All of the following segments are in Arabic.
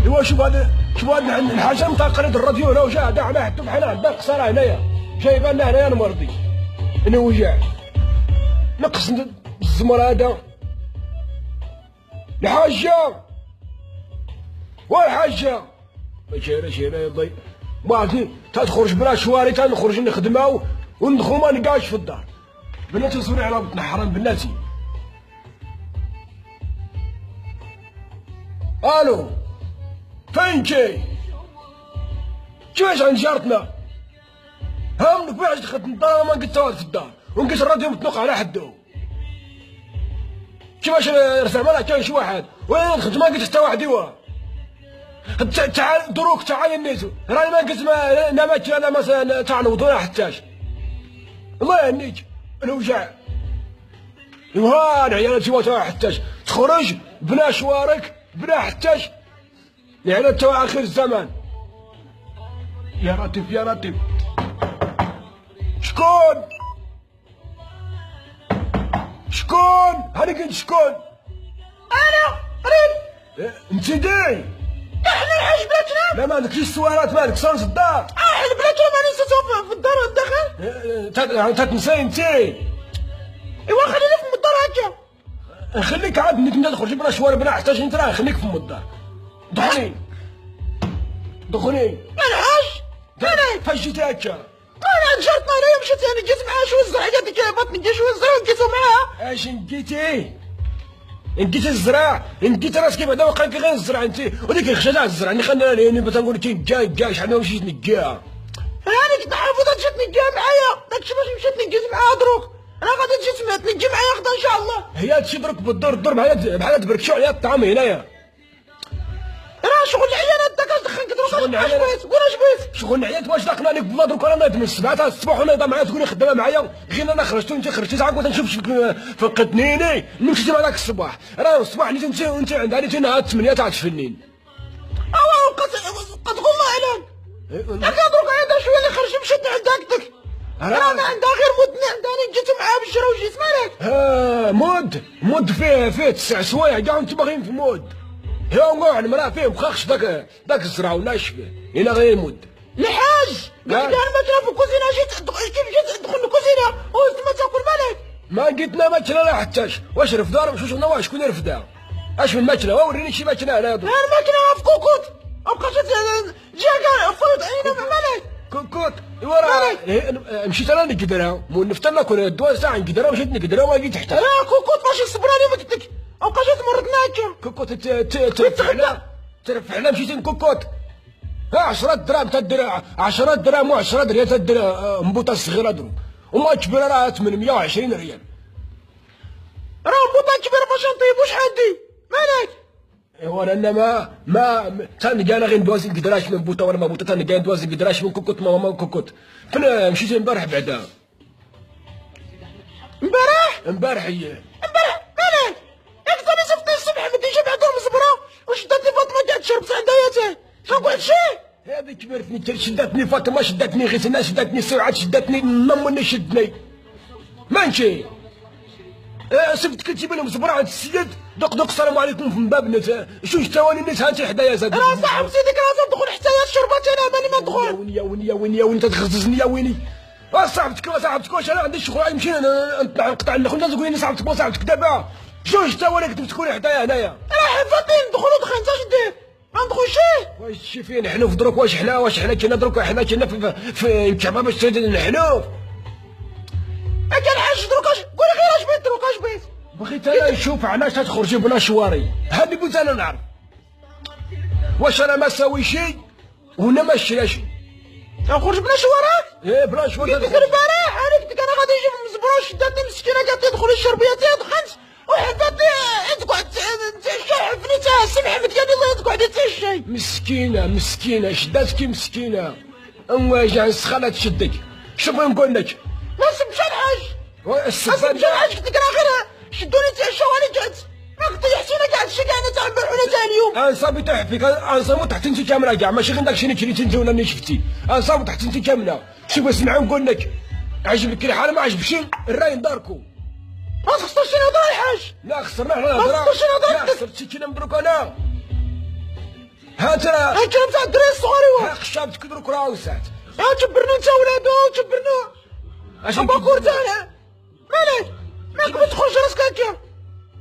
ايوا شوف هذا الحاجه متقلد الراديو هنا وجا هذا على حدو بحال هذا قصيره هنايا جايبه لنا هنايا المرضي انا وجع نقص الزمر هذا الحاجه والحاجه ما شايراش هنا يا ضي بعدين تخرج بلا شواري تنخرج نخدمها وندخل ما نلقاش في الدار بناتي صوري على بطن حرام بناتي. الو فين جاي؟ كيفاش عند جارتنا؟ هم كيفاش دخلت الدار ما لقيت والو في الدار ولقيت الراديو متنوق على حدو. كيفاش رفع مالها كاين شي واحد وين دخلت ما لقيت حتى واحد ايوا. تعال دروك تعال نيتو راني ما لقيت لا ماكله لا ما تاع نوض ولا حتاش. الله يهنيك الوجع. ايوا العيال تيوا تاع حتاش تخرج بلا شوارك بلا حتاش يعني تا اخر الزمان. يا لطيف يا لطيف شكون؟ شكون؟ هاني قلت شكون؟ انا ريم. انت داي؟ احنا الحاج بلاتنا. لا ما عندكش السوالات مالك صارت في الدار. احنا بلاتنا ما ننسى في الدار الداخل. تتنسي انت؟ ايوا خليني في الدار هكا. خليك عاد انت تخرج بلا شوارع بلا حتى انت راه خليك في الدار. دخلي الحاج انا فاش جيتي هكا؟ انا جارتنا انايا مشيت يعني جيت معاها شويه الزرع قالت لي بطني شويه الزرع لقيتو معاها. اش نقيتي؟ نقيتي الزرع نقيتي راسك بعدا وقال لك غير الزرع انت وديك الخشا تاع الزرع اللي خلينا لي باش نقول لك نقا شحال ما مشيت نقاها. انا كنت حافظه مشيت نقاها معايا داكشي باش مشيت نقيت معاها دروك. انا غادي تجي تنقي معايا غدا ان شاء الله. هي هادشي درك بالدور الدور بحال تبركشو عليها الطعام هنايا. راه شغل العيانات داك اش دخلك دروك اش بغيت قول اش بغيت. شغل العيانات واش داخله عليك بالله دروك انا نايض من السبعه تاع الصباح ونايضه معايا تقولي خدامه معايا غير انا خرجت وانت خرجتي ساعه قلت نشوف فقدتنيني مشيتي معاك الصباح راه الصباح اللي انت وانت عند عليتي نهار 8 تاع الفنين. قد غمى عليك. هكا دروك عندها شويه اللي خرجت مشيت عند هكذاك. انا عندها غير مدني عندها انا جيت معاها بالجرا وجيت مالك. مود فيه 9 سوايع كاع وانتم باغيين في مود. يا وقع المراه فيه مخاخش داك الزرع ولا فيه الا غير مود. الحاج قلت لها الماكله في الكوزينه كيف جيت ندخل الكوزينه ما تاكل مالك. ما قلتنا ماكله لا حتاش واش رفدها مش شفنا واش شكون رفدها اش من ماكله وريني شي ماكله هنا. الماكله في كوكوت بقات جا كاع فرض عينها مالك. كوكوت ايوا راه مشيت انا نقدرها نفت انا كون الدواء ساعه نقدرها مشيت نقدرها وما لقيت حتى. لا كوكوت ماشي صبراني ما قلت لك بقات تمرضنا هكا. كوكوت ترفعنا مشيت لكوكوت 10 دراهم تدير 10 دراهم و10 ريال تدير مبوطه صغيره دروك وما كبيره راه 820 ريال. راه مبوطه كبيره باش نطيبو شحال دي مالك. ايوا انا ما تنلقى انا غير ندوز نقدراش من بوطه ولا ما بوطه تنلقى ندوز نقدراش من كوكوت ماما كوكوت. فين مشيت امبارح بعدا. امبارح هي مالك ياك ثاني صفتني الصبح ما تجي بعدهم زبره وشدتني فاطمه قاعد تشرب عندها يا شنو شي هذه كبرتني شدتني فاطمه شدتني غيثنا شدتني سعاد شدتني نمني شدني مانشي. صفت كنتي بينهم صبر عند السيد دق السلام عليكم في بابنا شو ثواني الناس هانتي حدايا زاد. راه صاحب سيدك راه ندخل حتى هي شربات انا ماني ما ندخل. يا ويني تتغززني يا ويني. صاحبتك واش انا عندي شغل نمشي نقطع النخل تقول لي صاحبتك دابا جوج ثواني كنت تكوني حدايا هنايا. راه حفاطين ندخلوا دخل انت اش دير غندخل شي واش شي فين حنوف دروك واش حنا كاين دروك حنا كاين في الكعبه باش نحنوف. هكا الحاج دروك قول غير اش بغيت دروك اش بغيت. بغيت انا نشوف علاش تخرجي بلا شواري هادي بغيت انا نعرف واش انا ما ساوي شي ولا ما شرا شي. نخرج بلا شوارع؟ ايه بلا شوارع. قلت لك البارح انا قلت لك انا غادي نجيب المزبره شداتني مسكينه قالت لي دخلي الشربيه دخلت وحباتني تقعد تشحفني تا السي محمد قال لي الله تقعدي الشاي. مسكينه شداتك مسكينه واش السخانه تشدك شوف نقول لك. ما سبش الحاج السبان قلت لك راه غير شدوني تا الشوالي قعدت ما قلت لي حسينه قاعد شي كاع انا تاع البارح ولا تاع اليوم. انصابي تحفيك انصابو تحت انت كامله كاع ماشي غير داكشي اللي كريتي انت ولا اللي شفتي انصابو تحت انت كامله. شوف اسمع نقول لك عجبك الحال ما عجبكش الراي نداركو. ما خسرتش نهضر الحاج. لا خسرنا حنا الهضره. ما خسرتش نهضر. لا خسرتي كي نمدروك انا. ها انت الكلام تاع الدراري الصغار. ها خشابتك دروك راه وسعت. جبرنا انت ولادو جبرنا. اش باكور تاعنا مالك مالك ما تدخلش راسك هكا.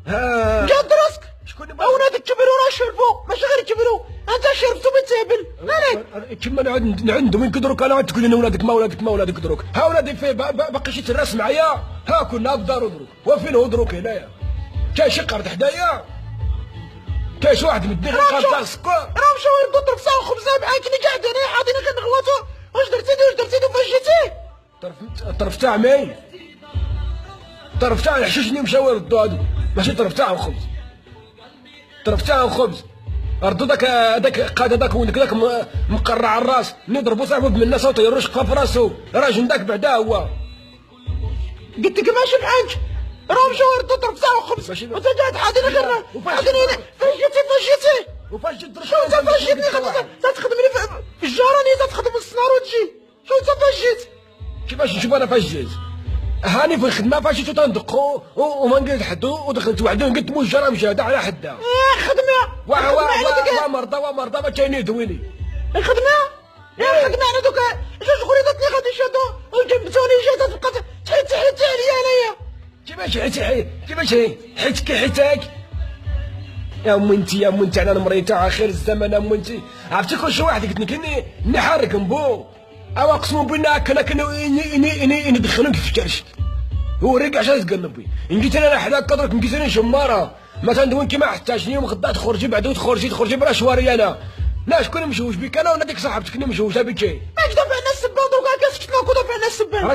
ها قاد راسك. شكون ولادك كبروا راه شربوا ماشي غير كبروا انت شربتو بالتهبل مالك. كيما نعندهم من كدروك انا تقول لنا ولادك ما ولادك ما ولادك دروك. ها ولادي فيه باقي شي تراس معايا. ها كنا في دارو دروك وفين هو دروك هنايا. كاين شي قرد حدايا كاين شي واحد مدي غير تاع السكر. راه مشاو يردوا طرف ساعه خبزه معاك اللي قاعد هنا حاضرين كنغلطوا. واش درتي فاش جيتي؟ الطرف تاع مين؟ الطرف تاع الحشيشني مشاو يردوا هادو ماشي الطرف تاعهم خبز. الطرف تاعهم خبز ردوا داك قاد هذاك ولدك داك مقرع على الراس نضربوا صاحبو بالناس صوتو يرش في راسو راجل داك بعدا هو. قلت لك ماشي بحالك راه مشاو يردوا طرف ساعه خبز وانت قاعد حاضرين غير حاضرين هنا. فاش جيتي؟ وفاش جيت شو انت فاش جيتني تخدم لي في الجاراني تخدم السنار وتجي. شو انت فاش جيت؟ كيفاش نشوف انا فاش جيت؟ هاني في الخدمه فاش جيت تندقوا وما نلقى حد ودخلت وحده قلت موش راه مشاهده على حده. خدمه ومرضى ما كاين يدويني. الخدمه الخدمه انا دوك جوج خريطاتني غادي يشهدوا وجبتوني جيت تبقى تحيت عليا انايا. كيفاش حيتك يا امي انت انا مريت تاع اخر الزمن يا امي انت. عرفتي كل شي واحد قلت لك اني نحرك نبو او اقسم بالله اني ندخلك في كرش وريك عشان تقلبي. نجيت انا حداك كضرك نجيت انا شماره ما تندوين كيما حتاجني وغدا تخرجي بعدو تخرجي بلا شواري انا. لا شكون مشوش بك انا ولا ديك صاحبتك اللي مشوشه بك؟ ماك دافع على السبان دوكا كتسكتنا وكو دافع على السبان.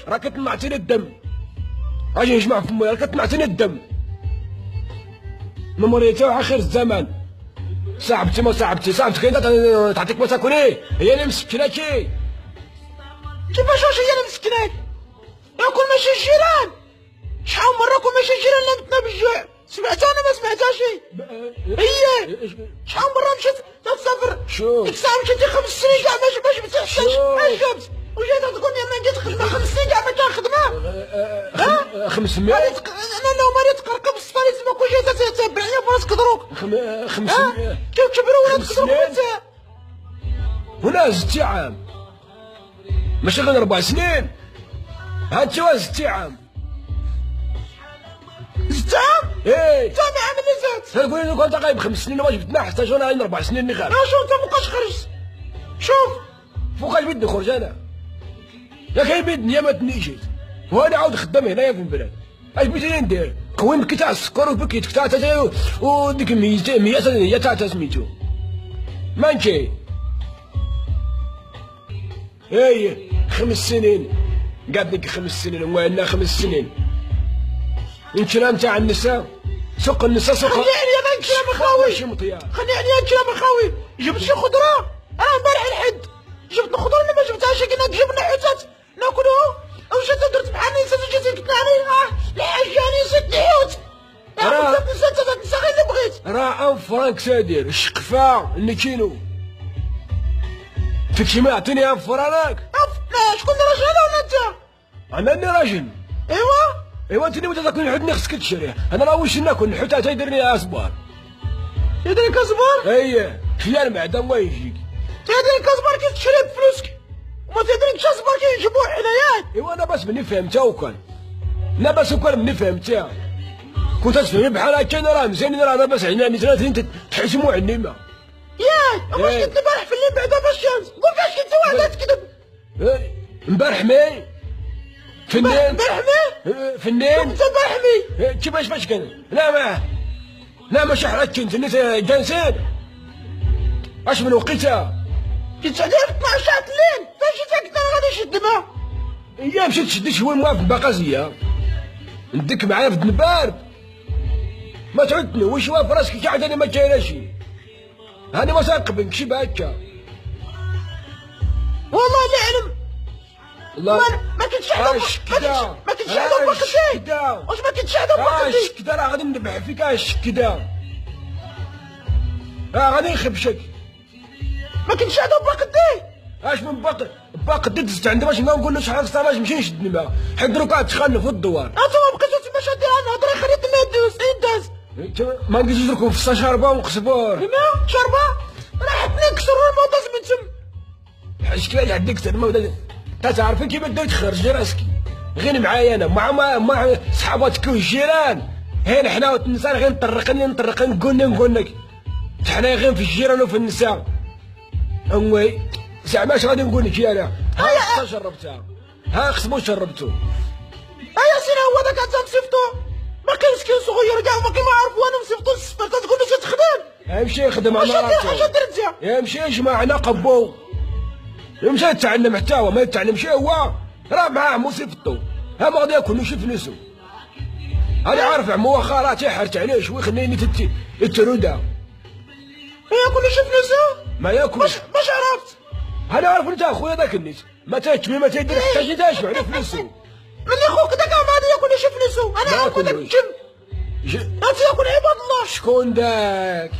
راك تنعتيني الدم اجي نجمع في امي راك تنعتيني الدم. ممرية تاع اخر الزمان صاحبتك انت تعطيك ما تاكل ايه هي اللي مسكناكي. كيفاش واش هي اللي مسكناك؟ ياكل ماشي الجيران. شحال مرة كون ماشي الجيران نمتنا بالجوع سمعتها انا ما سمعتهاش هي. شحال مرة مشيت تسافر ديك الساعة مشيتي 5 سنين كاع ما جبت حتى شي جبت وجيت تقول لي ما جيت خدمة 5 سنين كاع ما كان خدمة. 500 انا لو مريت تقرقب الصفاري تما كون جيت تتبع لي براسك دروك 500 كيف كبروا ولادك دروك انت هنا 6 عام ماشي غير 4 سنين. هاد شو 6 عام 6 عام؟ ايه انت ما عام اللي زاد تقول لي كنت غايب 5 سنين وما جبتنا حتى شو انا عندي 4 سنين اللي غايب. شو انت مابقاش خرجت شوف فوقاش بدي نخرج انا يا كاين بدني يا ما تنيجيت وانا عاود خدام هنايا في البلاد. اش بغيتي ندير؟ قوي بكي تاع السكر وبكيت تاع وديك 100 تاع سميتو مانشي. ايه 5 سنين قعد لك 5 سنين ولا 5 سنين. الكلام تاع النساء سوق النساء سوق. خليني انا الكلام اخاوي خليني الكلام اخاوي. جبت شي خضره انا امبارح الحد جبت الخضره اللي ما جبتهاش كنا جبنا حوتات ناكلوه وجيت درت بحال نسيت جيت قلت لها الحاجه نسيت الحوت. نسيت غير اللي بغيت. راه 1 فرانك سادير الشقفه اللي كيلو فيك شي ما يعطيني 1 فرانك. لا شكون راجل هذا ولا انت؟ انا راجل. ايوا انت اللي تاكل الحوت خصك تشريه. انا راه واش ناكل الحوت حتى يدير لي اصبار. يدير لك اصبار؟ اييه خيار المعده الله يجيك. تيدير لك اصبار كتشري بفلوسك وما تيديرلكش اصبار كيجيبوه حنايا. ايوا انا بس مني فهمتها وكان لا بس وكان مني فهمتها كنت تفهمي بحال هكا انا راه مزيان راه بس عندنا 30 تحشموا عني ما ياك واش كنت البارح في الليل بعدا باش قول فاش كنت واحد تكذب. امبارح مي فنان امبارح مي فنان انت امبارح مي كيفاش فاش كان لا ماشي حرات كنت الناس جالسين اش من وقيتها كنت عليها في 12 ساعة الليل فاش جيت كنت انا غادي نشد الماء. هي مشيت شديت شويه الماء في البقازيه نديك معايا في الدنبار ما تعود تنوش في راسك قاعد انا ما كايناش هاني ما ساقبك شي بهكا والله لا علم. ما كنتش حدا ما كنتش حدا بوقتي واش ما كنتش حدا بوقتي كدا راه غادي ندبح فيك كدا غادي نخبشك. ما كنتش حدا بوقتي اش من باقي دزت عندي باش نقول له شحال خصها باش نمشي نشد الماء حيت دروك تخلف في الدوار. انت ما بقيتو تما شادي انا هضره خليت الماء يدوز ما نقدرش نتركو في الصا شاربه ونقصبوه. هنا شاربه راح نكسر الموضوع من تم. شكون عندك تما تعرفين كيما بداو تخرج راسك غير معايا انا مع صحاباتك والجيران. هنا حنا النساء غير نطرقن نقول لك حنا غير في الجيران وفي النساء. امي زعما اش غادي نقول لك انا؟ ها شربتها، ها خصمو شربتو. يا سيدي هو داك انت مصيفطو باقي مسكين صغير كاع باقي ما عارف وانا مصيفطو السفر تقول له تخدم. يمشي يخدم على راسو. اش درت يمشي يجمعنا قبو يمشي يتعلم حتى هو ما يتعلمش هو راه معاه مصيفطو. ها ما غادي ياكل شي فلوسو. انا عارف عمو واخا راه تيحرت عليه شوي خليني التروده. ما ياكلش فلوسو؟ ما ياكلش. باش عرفت؟ انا عارف انت اخويا ذاك النيت ما تاكل ما تيدير حتى شي تاشبع على فلوسو. ملي خوك داك ما غادي ياكلش فلوسو. انا عارف داك انت ياكل عباد الله. شكون داك؟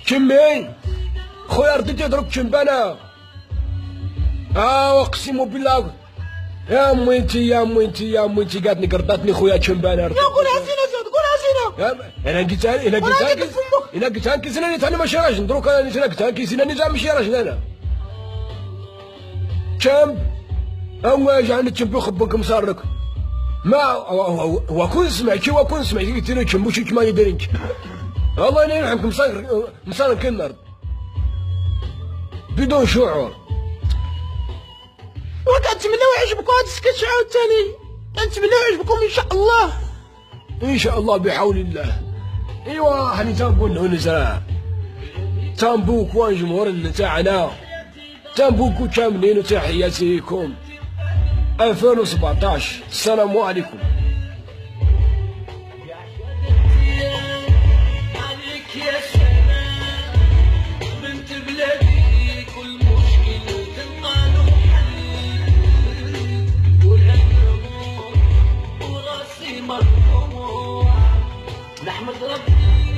كمين خويا رديت يضرب كمبانا. اقسم بالله يا امي انت قالتني قرداتني خويا كمبانا. يا قول عزينه زاد قول عزينه. انا قلت لك زناني انا ماشي راجل دروك انا قلت لك زناني زعما ماشي راجل انا. كم او جاني تشمبو خبك مصارك ما وكون سمعتي قلت له تشمبو شي ما يديرنك والله انا يرحمك مصار كنرد بدون شعور. وكنتمنى يعجبكم هذا السكتش عاوتاني. كنتمنى يعجبكم ان شاء الله. ان شاء الله بحول الله. ايوا هاني تنقول نزرع تنبوكو الجمهور تاعنا تنبوكو كاملين وتحياتي لكم 2017. السلام عليكم. نحمد ربي